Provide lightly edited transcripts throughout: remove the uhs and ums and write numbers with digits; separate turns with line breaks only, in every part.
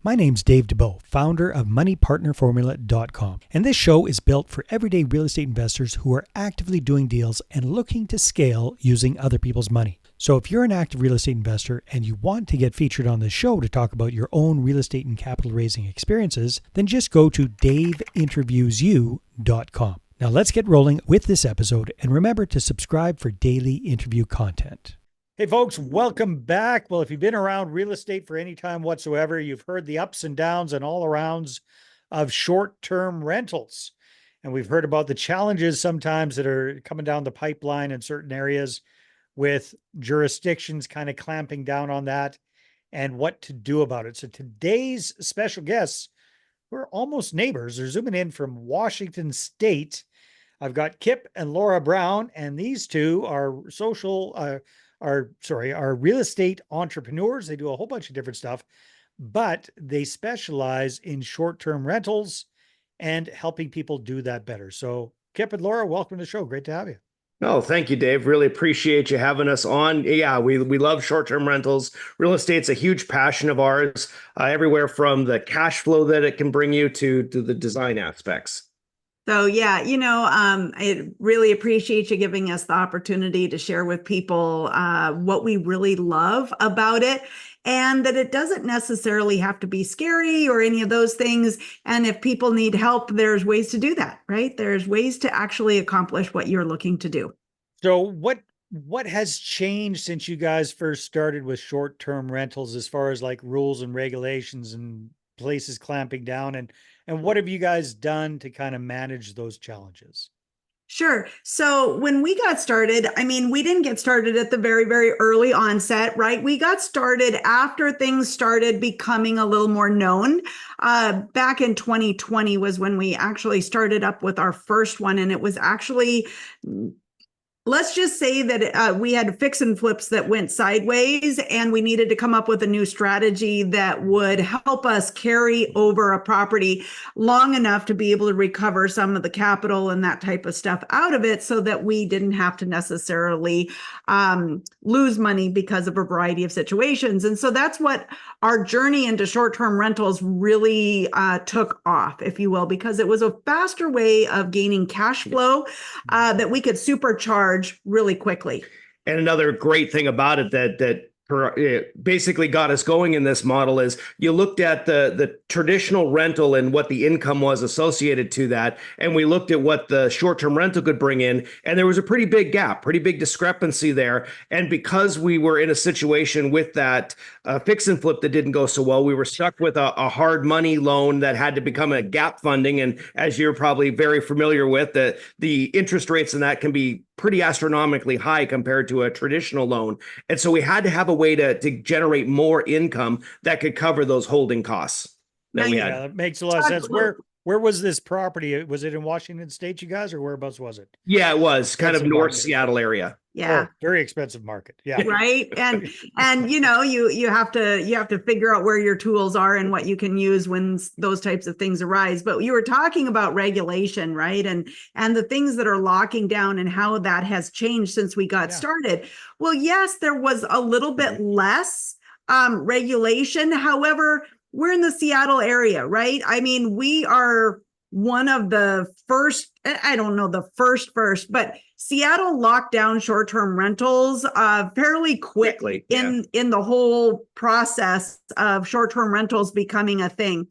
My name's Dave DeBow, founder of MoneyPartnerFormula.com, and this show is built for everyday real estate investors who are actively doing deals and looking to scale using other people's money. So if you're an active real estate investor and you want to get featured on this show to talk about your own real estate and capital raising experiences, then just go to daveinterviewsyou.com. Now let's get rolling with this episode, and remember to subscribe for daily interview content. Hey folks, welcome back. Well, if you've been around real estate for any time whatsoever, you've heard the ups and downs and all arounds of short-term rentals. And we've heard about the challenges sometimes that are coming down the pipeline in certain areas with jurisdictions kind of clamping down on that and what to do about it. So today's special guests, we're almost neighbors. They're zooming in from Washington State. I've got Kip and Lora Brown, and these two are are real estate entrepreneurs. They do a whole bunch of different stuff, but they specialize in short-term rentals and helping people do that better. So Kip and Lora, welcome to the show. Great to have you.
Oh, thank you, Dave. Really appreciate you having us on. Yeah, we love short-term rentals. Real estate's a huge passion of ours, everywhere from the cash flow that it can bring you to the design aspects.
So yeah, I really appreciate you giving us the opportunity to share with people what we really love about it, and that it doesn't necessarily have to be scary or any of those things. And if people need help, there's ways to do that, right? There's ways to actually accomplish what you're looking to do.
So what has changed since you guys first started with short-term rentals as far as like rules and regulations and places clamping down, and what have you guys done to kind of manage those challenges?
Sure. So when we got started, we didn't get started at the very, very early onset, right? We got started after things started becoming a little more known. Back in 2020 was when we actually started up with our first one. And it was actually, let's just say that we had fix and flips that went sideways, and we needed to come up with a new strategy that would help us carry over a property long enough to be able to recover some of the capital and that type of stuff out of it, so that we didn't have to necessarily lose money because of a variety of situations. And so that's what our journey into short-term rentals really took off, if you will, because it was a faster way of gaining cash flow that we could supercharge really quickly.
And another great thing about it that basically got us going in this model is you looked at the traditional rental and what the income was associated to that. And we looked at what the short-term rental could bring in. And there was a pretty big gap, pretty big discrepancy there. And because we were in a situation with that fix and flip that didn't go so well, we were stuck with a hard money loan that had to become a gap funding. And as you're probably very familiar with, the interest rates in that can be pretty astronomically high compared to a traditional loan. And so we had to have a way to generate more income that could cover those holding costs that we had.
That makes a lot of sense. Where was this property? Was it in Washington State, you guys, or whereabouts was it?
Yeah, it was kind of North Seattle area.
Yeah.
Oh, very expensive market. Yeah.
Right. And you have to figure out where your tools are and what you can use when those types of things arise. But you were talking about regulation, right? And the things that are locking down and how that has changed since we got started. Well, yes, there was a little bit less regulation. However, we're in the Seattle area, right? We are one of the first, I don't know the first, but Seattle locked down short-term rentals fairly quickly in the whole process of short-term rentals becoming a thing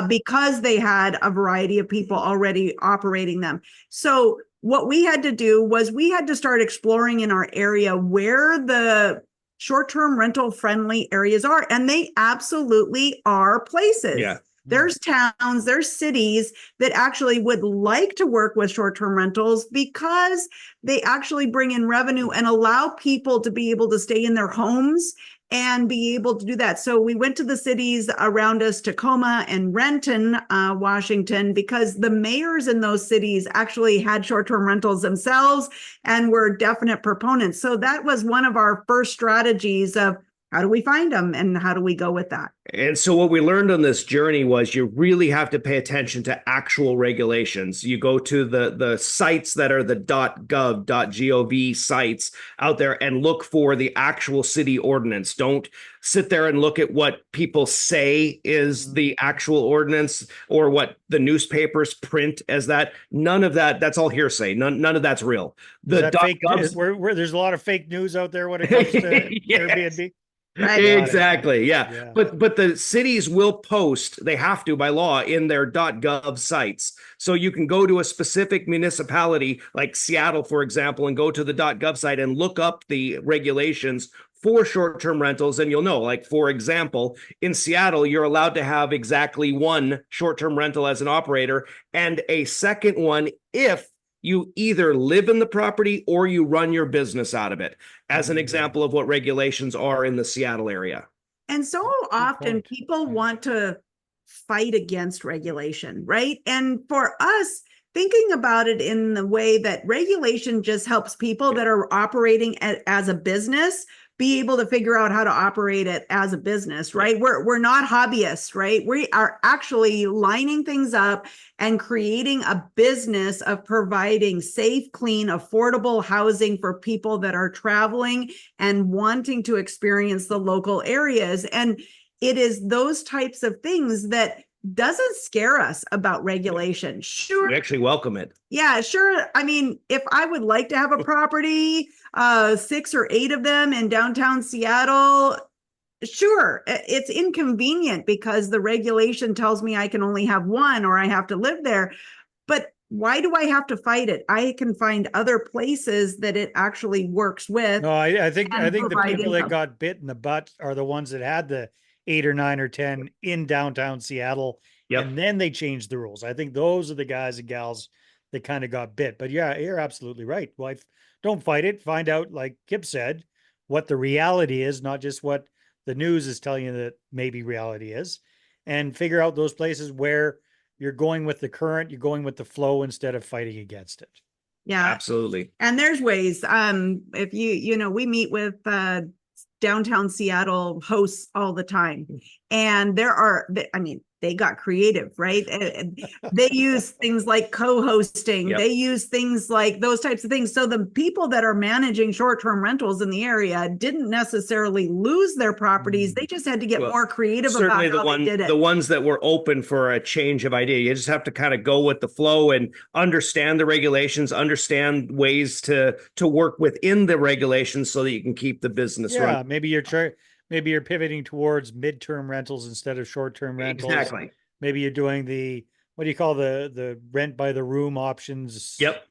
because they had a variety of people already operating them. So what we had to do was we had to start exploring in our area where the short-term rental friendly areas are, and they absolutely are places.
Yeah.
There's towns, there's cities that actually would like to work with short-term rentals because they actually bring in revenue and allow people to be able to stay in their homes and be able to do that. So we went to the cities around us, Tacoma and Renton, Washington, because the mayors in those cities actually had short-term rentals themselves and were definite proponents. So that was one of our first strategies of How do we find them, and how do we go with that?
And so what we learned on this journey was you really have to pay attention to actual regulations. You go to the sites that are the .gov, .gov sites out there and look for the actual city ordinance. Don't sit there and look at what people say is the actual ordinance or what the newspapers print as that. None of that, that's all hearsay. None of that's real.
Is that fake? Where there's a lot of fake news out there when it comes to
Yes.
Airbnb.
Right.
Exactly. Yeah.
Yeah.
But the cities will post, they have to by law, in their .gov sites. So you can go to a specific municipality like Seattle, for example, and go to the .gov site and look up the regulations for short-term rentals, and you'll know, like, for example, in Seattle, you're allowed to have exactly one short-term rental as an operator and a second one if you either live in the property or you run your business out of it, as an example of what regulations are in the Seattle area.
And so often people want to fight against regulation, right? And for us, thinking about it in the way that regulation just helps people that are operating as a business be able to figure out how to operate it as a business, right? We're not hobbyists, right? We are actually lining things up and creating a business of providing safe, clean, affordable housing for people that are traveling and wanting to experience the local areas. And it is those types of things that doesn't scare us about regulation. Sure.
We actually welcome it.
Yeah, sure. I mean, if I would like to have a property, 6 or 8 of them in downtown Seattle, sure. It's inconvenient because the regulation tells me I can only have one or I have to live there. But why do I have to fight it? I can find other places that it actually works with.
No, I think the people that got bit in the butt are the ones that had the 8 or 9 or 10 in downtown Seattle.
Yep.
And then they changed the rules. I think those are the guys and gals that kind of got bit. But yeah, you're absolutely right. Well, don't fight it. Find out, like Kip said, what the reality is, not just what the news is telling you that maybe reality is, and figure out those places where you're going with the current, you're going with the flow instead of fighting against it.
Yeah,
absolutely.
And there's ways. If we meet with downtown Seattle hosts all the time, and they got creative, right? They use things like co-hosting. Yep. They use things like those types of things. So the people that are managing short-term rentals in the area didn't necessarily lose their properties. They just had to get more creative about how they did it.
The ones that were open for a change of idea. You just have to kind of go with the flow and understand the regulations, understand ways to work within the regulations so that you can keep the business running.
Maybe you're pivoting towards midterm rentals instead of short-term rentals.
Exactly.
Maybe you're doing what do you call the rent by the room options?
Yep.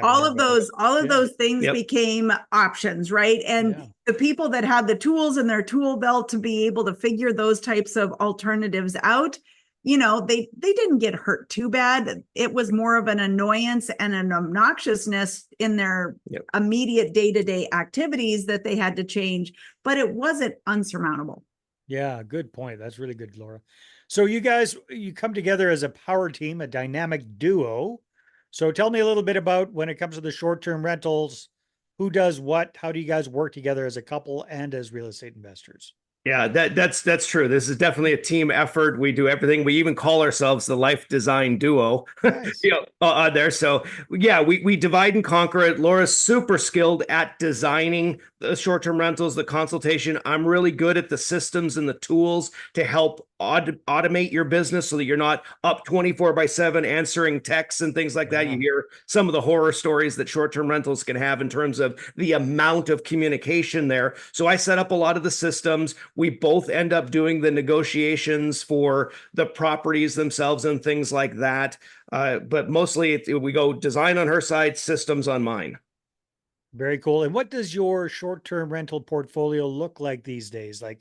All of those things became options, right? And the people that had the tools in their tool belt to be able to figure those types of alternatives out, they didn't get hurt too bad. It was more of an annoyance and an obnoxiousness in their immediate day-to-day activities that they had to change, but it wasn't unsurmountable.
Yeah, good point. That's really good, Laura. So you guys, you come together as a power team, a dynamic duo. So tell me a little bit about when it comes to the short-term rentals, who does what, how do you guys work together as a couple and as real estate investors?
Yeah, that's true. This is definitely a team effort. We do everything. We even call ourselves the Life Design Duo. Nice. There. So yeah, we divide and conquer it. Laura's super skilled at designing the short-term rentals, the consultation. I'm really good at the systems and the tools to help automate your business so that you're not up 24/7 answering texts and things like that. You hear some of the horror stories that short-term rentals can have in terms of the amount of communication there. So I set up a lot of the systems. We both end up doing the negotiations for the properties themselves and things like that. But mostly we go design on her side, systems on mine.
Very cool. And what does your short-term rental portfolio look like these days? Like,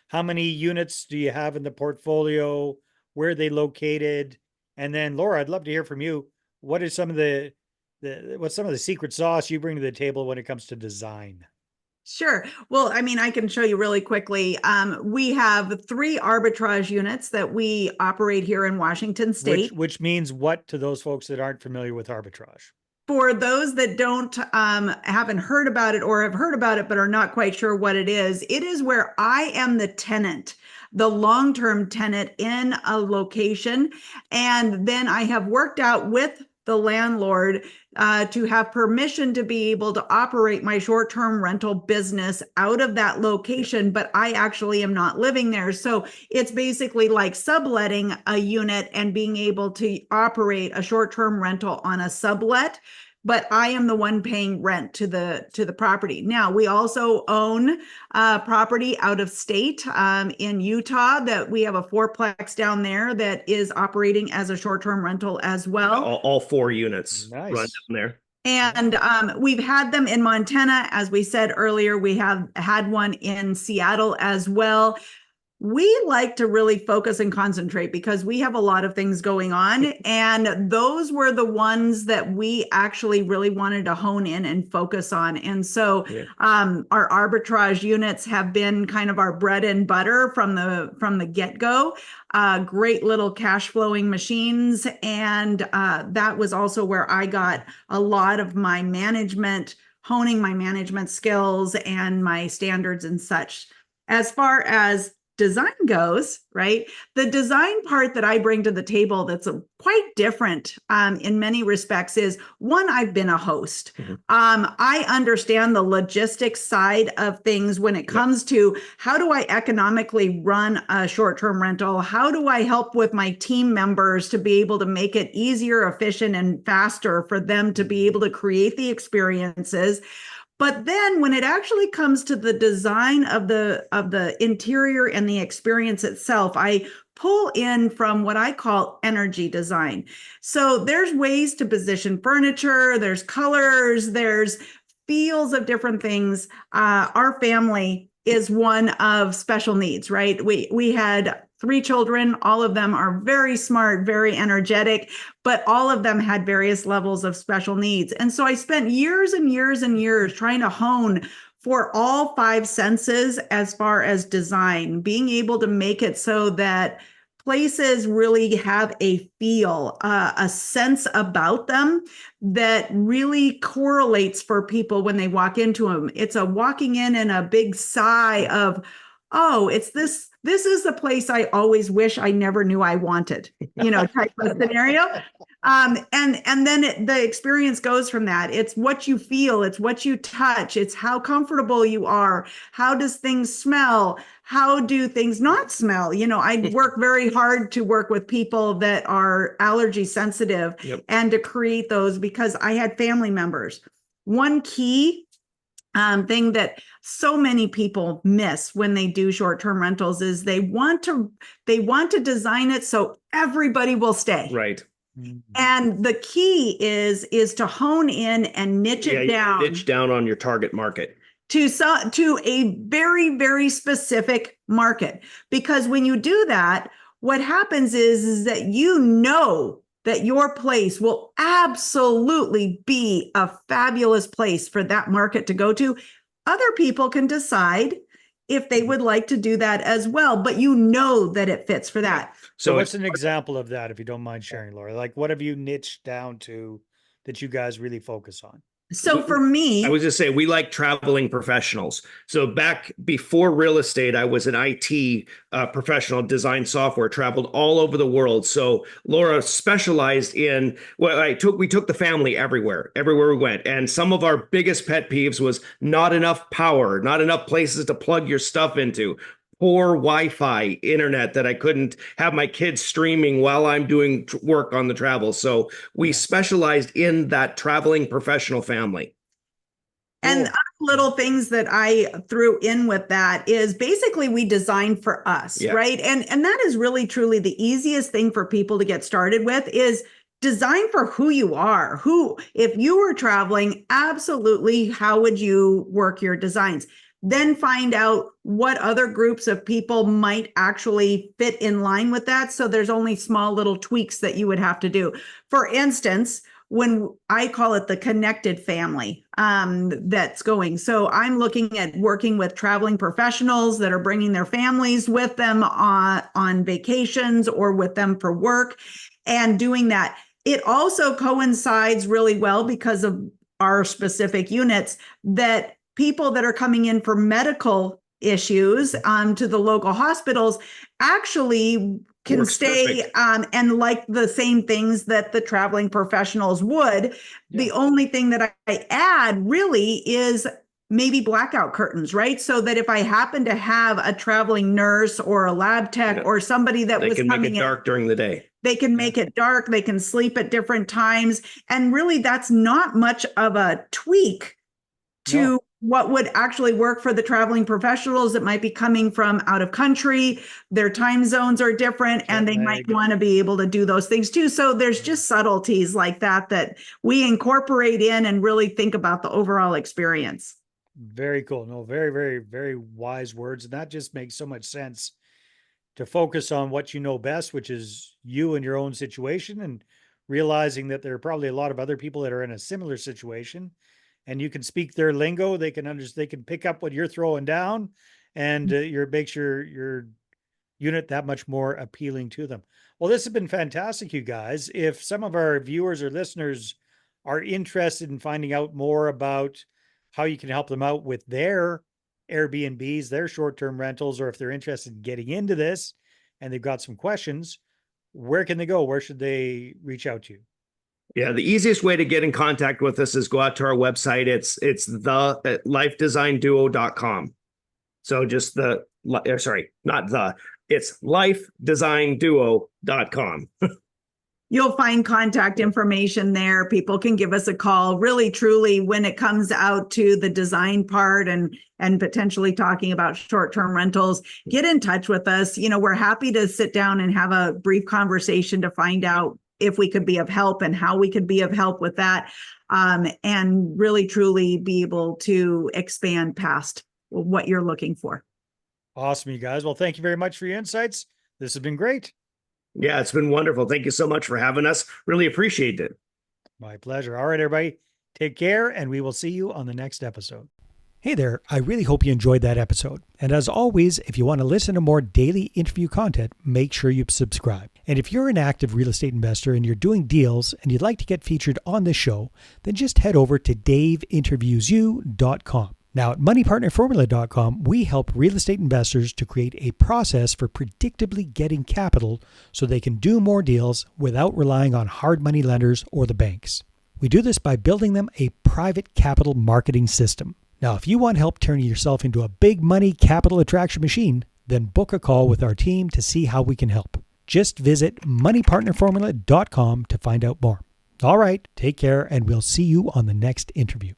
how many units do you have in the portfolio? Where are they located? And then Laura, I'd love to hear from you. What is some of what's some of the secret sauce you bring to the table when it comes to design?
Sure. Well, I can show you really quickly. We have 3 arbitrage units that we operate here in Washington State.
Which means what to those folks that aren't familiar with arbitrage?
for those that haven't heard about it or have heard about it but are not quite sure what it is where I am the tenant, the long-term tenant in a location, and then I have worked out with the landlord to have permission to be able to operate my short-term rental business out of that location, but I actually am not living there. So it's basically like subletting a unit and being able to operate a short-term rental on a sublet, but I am the one paying rent to the property. Now, we also own property out of state in Utah that we have a fourplex down there that is operating as a short-term rental as well.
All 4 units
Nice.
run down there.
And we've had them in Montana. As we said earlier, we have had one in Seattle as well. We like to really focus and concentrate because we have a lot of things going on. And those were the ones that we actually really wanted to hone in and focus on. And so our arbitrage units have been kind of our bread and butter from the get-go. Great little cash flowing machines. And that was also where I got a lot of my management, honing my management skills and my standards and such. As far as design goes, right? The design part that I bring to the table that's quite different in many respects is, one, I've been a host. Mm-hmm. I understand the logistics side of things when it comes to how do I economically run a short-term rental? How do I help with my team members to be able to make it easier, efficient, and faster for them to be able to create the experiences? But then when it actually comes to the design of the interior and the experience itself, I pull in from what I call energy design. So there's ways to position furniture, there's colors, there's feels of different things. Our family is one of special needs, right? We had 3 children. All of them are very smart, very energetic, but all of them had various levels of special needs. And so I spent years and years and years trying to hone for all 5 senses as far as design, being able to make it so that places really have a feel, a sense about them that really correlates for people when they walk into them. It's a walking in and a big sigh of, oh, it's this is the place I always wish I never knew I wanted, type of scenario. And then the experience goes from that. It's what you feel, it's what you touch, it's how comfortable you are. How does things smell? How do things not smell? I work very hard to work with people that are allergy sensitive and to create those because I had family members. One key thing that so many people miss when they do short-term rentals is they want to design it so everybody will stay.
Right.
And the key is to hone in and niche it down.
Niche down on your target market.
To a very, very specific market. Because when you do that, what happens is that that your place will absolutely be a fabulous place for that market to go to. Other people can decide if they would like to do that as well, but that it fits for that.
So what's an example of that, if you don't mind sharing, Laura? Like, what have you niched down to that you guys really focus on?
So for me,
I was just saying, we like traveling professionals. So back before real estate, I was an IT professional, design software, traveled all over the world. So Laura specialized in, we took the family everywhere we went. And some of our biggest pet peeves was not enough power, not enough places to plug your stuff into. Poor Wi-Fi internet that I couldn't have my kids streaming while I'm doing work on the travel. So we specialized in that traveling professional family.
And other little things that I threw in with that is basically we design for us, right? And that is really truly the easiest thing for people to get started with is design for who you are. If you were traveling, absolutely, how would you work your designs? Then find out what other groups of people might actually fit in line with that. So there's only small little tweaks that you would have to do. For instance, when I call it the connected family that's going. So I'm looking at working with traveling professionals that are bringing their families with them on vacations or with them for work and doing that. It also coincides really well because of our specific units that people that are coming in for medical issues to the local hospitals actually can
Works
stay and like the same things that the traveling professionals would. Yeah. The only thing that I add really is maybe blackout curtains, right? So that if I happen to have a traveling nurse or a lab tech or somebody that was coming in,
they can make it dark during the day.
They can make it dark. They can sleep at different times. And really, that's not much of a tweak to what would actually work for the traveling professionals that might be coming from out of country. Their time zones are different and they might want to be able to do those things too. So there's just subtleties like that we incorporate in and really think about the overall experience.
Very cool. No, very, very, very wise words. And that just makes so much sense to focus on what you know best, which is you and your own situation, and realizing that there are probably a lot of other people that are in a similar situation, and you can speak their lingo. They can understand, they can pick up what you're throwing down, and makes your unit that much more appealing to them. Well, this has been fantastic, you guys. If some of our viewers or listeners are interested in finding out more about how you can help them out with their Airbnbs, their short-term rentals, or if they're interested in getting into this and they've got some questions, where can they go? Where should they reach out to you?
Yeah, the easiest way to get in contact with us is go out to our website. It's the lifedesignduo.com. So just it's lifedesignduo.com.
You'll find contact information there. People can give us a call. Really, truly, when it comes out to the design part and potentially talking about short-term rentals, get in touch with us. We're happy to sit down and have a brief conversation to find out if we could be of help and how we could be of help with that, and really, truly be able to expand past what you're looking for.
Awesome, you guys. Well, thank you very much for your insights. This has been great.
Yeah, it's been wonderful. Thank you so much for having us. Really appreciate it.
My pleasure. All right, everybody, take care, and we will see you on the next episode. Hey there. I really hope you enjoyed that episode. And as always, if you want to listen to more daily interview content, make sure you subscribe. And if you're an active real estate investor and you're doing deals and you'd like to get featured on this show, then just head over to daveinterviewyou.com. Now, at moneypartnerformula.com, we help real estate investors to create a process for predictably getting capital so they can do more deals without relying on hard money lenders or the banks. We do this by building them a private capital marketing system. Now, if you want help turning yourself into a big money capital attraction machine, then book a call with our team to see how we can help. Just visit moneypartnerformula.com to find out more. All right, take care, and we'll see you on the next interview.